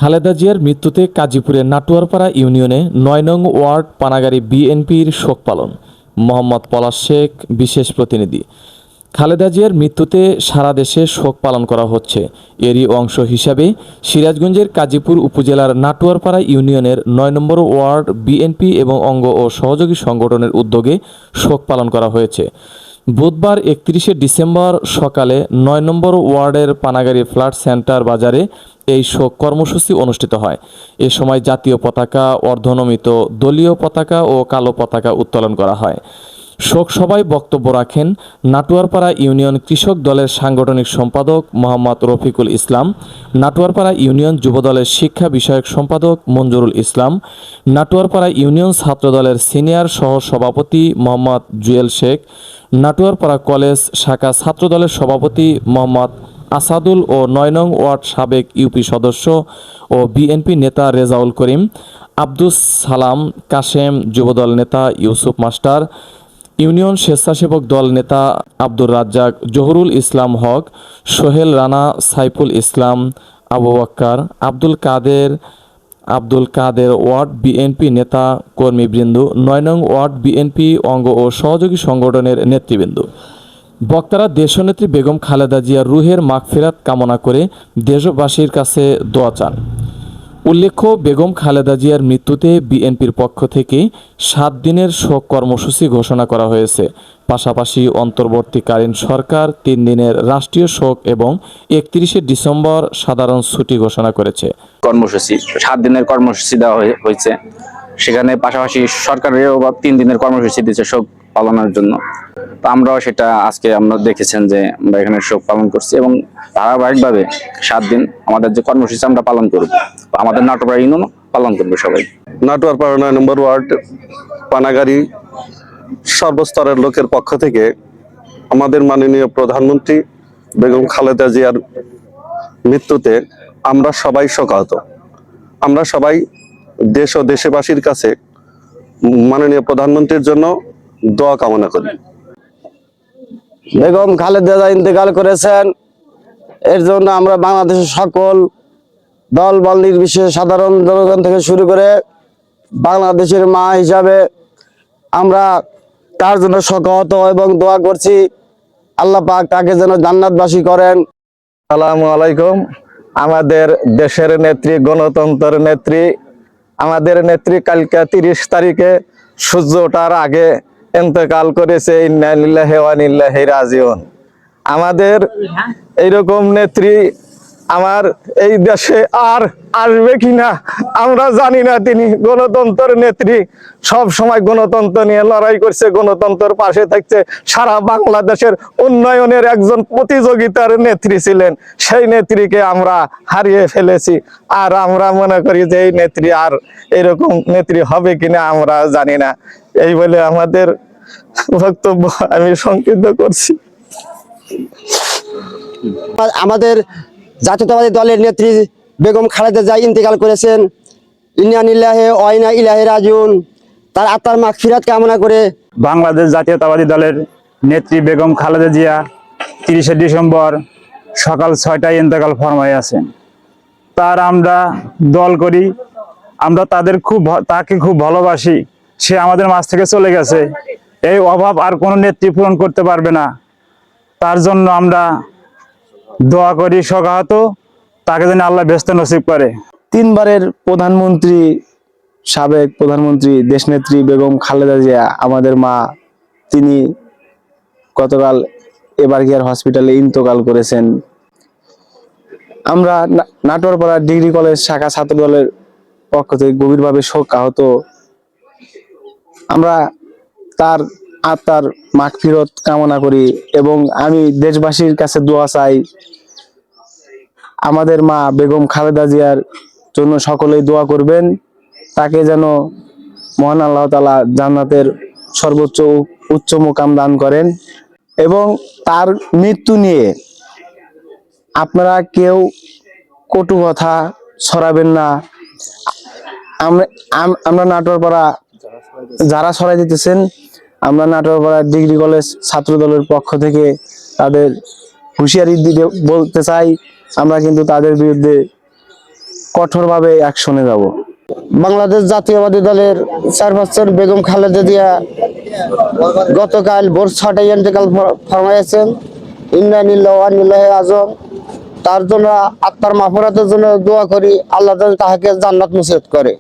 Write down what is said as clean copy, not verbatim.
খালেদা জিয়ার মৃত্যুতে গাজীপুরের নাটুয়ারপাড়া ইউনিয়নে ৯ নং ওয়ার্ড পানাগাড়ী বিএনপির শোক পালন। মোহাম্মদ পলাশ শেখ বিশেষ প্রতিনিধি। খালেদা জিয়ার মৃত্যুতে সারা দেশে শোক পালন করা হচ্ছে। এরই অংশ হিসাবে সিরাজগঞ্জের গাজীপুর উপজেলার নাটুয়ারপাড়া ইউনিয়নের ৯ নম্বর ওয়ার্ড বিএনপি এবং অঙ্গ ও সহযোগী সংগঠনের উদ্যোগে শোক পালন করা হয়েছে। বুধবার ৩১ ডিসেম্বর সকালে ৯ নম্বর ওয়ার্ডের পানাগাড়ী ফ্ল্যাট সেন্টার বাজারে এই শোক কর্মসূচি অনুষ্ঠিত হয়। এ সময় জাতীয় পতাকা, অর্ধনমিত দলীয় পতাকা ও কালো পতাকা উত্তোলন করা হয়। শোক সভায় বক্তব্য রাখেন নাটুয়ারপাড়া ইউনিয়ন কৃষক দলের সাংগঠনিক সম্পাদক মোহাম্মদ রফিকুল ইসলাম, নাটুয়ারপাড়া ইউনিয়ন যুবদলের শিক্ষা বিষয়ক সম্পাদক মঞ্জুরুল ইসলাম, নাটুয়ারপাড়া ইউনিয়ন ছাত্রদলের সিনিয়র সহ সভাপতি মোহাম্মদ জুয়েল শেখ, নাটুয়ারপাড়া কলেজ শাখা ছাত্রদলের সভাপতি মোহাম্মদ আসাদুল ও ৯ নং ওয়ার্ড সাবেক ইউপি সদস্য ও বিএনপি নেতা রেজাউল করিম, আব্দুস সালাম কাশেম, যুবদল নেতা ইউসুফ মাস্টার, ইউনিয়ন স্বেচ্ছাসেবক দল নেতা আব্দুর রাজ্জাক, জহুরুল ইসলাম হক, সোহেল রানা, সাইফুল ইসলাম, আবু বক্কর, আব্দুল কাদের ওয়ার্ড বিএনপি নেতা কর্মীবৃন্দ, ৯ নং ওয়ার্ড বিএনপি অঙ্গ ও সহযোগী সংগঠনের নেতৃবৃন্দ। বক্তারা দেশনেত্রী বেগম খালেদা জিয়ার রুহের মাগফিরাত কামনা করে দেশবাসীর কাছে দোয়া চান। উল্লেখ্য, বেগম খালেদা জিয়ার মৃত্যুতে বিএনপির পক্ষ থেকে ৭ দিনের শোক কর্মসূচি ঘোষণা করা হয়েছে। পাশাপাশি অন্তর্বর্তীকালীন সরকার ৩ দিনের রাষ্ট্রীয় শোক এবং ৩১ ডিসেম্বর সাধারণ ছুটি ঘোষণা করেছে। কর্মসূচি ৭ দিনের কর্মসূচি দেওয়া হয়েছে। সেখানে পাশাপাশি সরকারেরও ৩ দিনের কর্মসূচি দিয়েছে শোক পালনের জন্য। তো আমরাও সেটা আজকে আমরা দেখেছেন যে আমরা এখানে শোক পালন করছি এবং ধারাবাহিকভাবে ৭ দিন আমাদের যে কর্মসূচি আমরা পালন করব, আমাদের নাটুয়ারপাড়া ইউনিয়ন পালন করবে সবাই। নাটুয়ারপাড়া ৯ নম্বর ওয়ার্ড পানাগাড়ী সর্বস্তরের লোকের পক্ষ থেকে আমাদের মাননীয় প্রধানমন্ত্রী বেগম খালেদা জিয়ার মৃত্যুতে আমরা সবাই শোকাহত। আমরা সবাই দেশ ও দেশবাসীর কাছে মাননীয় প্রধানমন্ত্রীর জন্য দোয়া কামনা করি। বেগম খালেদা জিয়া ইন্তেকাল করেছেন, এর জন্য আমরা বাংলাদেশের সকল দল বল নির্বিশেষে সাধারণ জনগণ থেকে শুরু করে বাংলাদেশের মা হিসাবে আমরা তার জন্য শোকাহত এবং দোয়া করছি। আল্লাহ পাক তাকে যেন জান্নাতবাসী করেন। আসসালামু আলাইকুম। আমাদের দেশের নেত্রী, গণতন্ত্রের নেত্রী, আমাদের নেত্রী কালকে ৩০ তারিখে সূর্য ওঠার আগে ইন্তেকাল করেছে। ইন্না লিল্লাহি ওয়া ইন্না ইলাইহি রাজিউন। আমাদের এইরকম নেত্রী আমার এই দেশে আর আসবে কিনা আমরা জানি না। তিনি গণতন্ত্রের নেত্রী, সব সময় গণতন্ত্র নিয়ে লড়াই করছে, গণতন্ত্রের পাশে থাকছে, সারা বাংলাদেশের উন্নয়নের একজন প্রতিযোগিতার নেত্রী ছিলেন। সেই নেত্রীকে আমরা হারিয়ে ফেলেছি। আর আমরা মনে করি যে এই নেত্রী আর এরকম নেত্রী হবে কিনা আমরা জানি না। এই বলে আমাদের বক্তব্য আমি সংক্ষিপ্ত করছি। আমাদের জাতীয়তাবাদী দলের নেত্রী বেগম খালেদা জিয়া ইন্তেকাল করেছেন। ইন্না লিল্লাহি ওয়া ইন্না ইলাইহি রাজিউন। তার আত্মার মাগফিরাত কামনা করে বাংলাদেশ জাতীয়তাবাদী দলের নেত্রী বেগম খালেদা জিয়া ৩০ ডিসেম্বর সকাল ৬টায় ইন্তেকাল ফরমায় আছেন। তার আমরা দল করি, আমরা তাকে খুব ভালোবাসি। সে আমাদের মাঝ থেকে চলে গেছে। এই অভাব আর কোনো নেত্রী পূরণ করতে পারবে না। তার জন্য আমরা দোয়া করি শোকাহত, তাকে যেন আল্লাহ বেহেশত নসিব করে। ৩ বারের প্রধানমন্ত্রী, সাবেক প্রধানমন্ত্রী দেশনেত্রী বেগম খালেদা জিয়া আমাদের মা, তিনি গতকাল এবারকিয়ার হসপিটালে ইন্তকাল করেছেন। আমরা নাটোরপাড়া ডিগ্রি কলেজ শাখা ছাত্র দলের পক্ষ থেকে গভীরভাবে শোকাহত। আমরা তার আত্মার মাগফিরাত কামনা করি এবং আমি দেশবাসীর কাছে দোয়া চাই, আমাদের মা বেগম খালেদা জিয়ার জন্য সকলেই দোয়া করবেন। তাকে যেন মহান আল্লাহ তাআলা জান্নাতের সর্বোচ্চ উচ্চ মুকাম দান করেন। এবং তার মৃত্যু নিয়ে আপনারা কেউ কটু কথা ছড়াবেন না। আমরা নাটোরপাড়া যারা ছড়াই দিতেছেন, আমরা নাটোরপাড়া ডিগ্রি কলেজ ছাত্র দলের পক্ষ থেকে তাদের হুঁশিয়ারি দিতে বলতে চাই, আমরা কিন্তু তাদের বিরুদ্ধে কঠোরভাবে অ্যাকশনে যাব। বাংলাদেশ জাতীয়বাদী দলের চেয়ারপারসন বেগম খালেদা জিয়া গতকাল ভোর 6টায় ইন্তেকাল ফরমাইয়াছেন। ইন্না লিল্লাহি ওয়া ইন্না ইলাইহি রাজিউন। তার জন্য আত্মার মাগফিরাতের জন্য দোয়া করি, আল্লাহ যেন তাহাকে জান্নাত নসিব করে।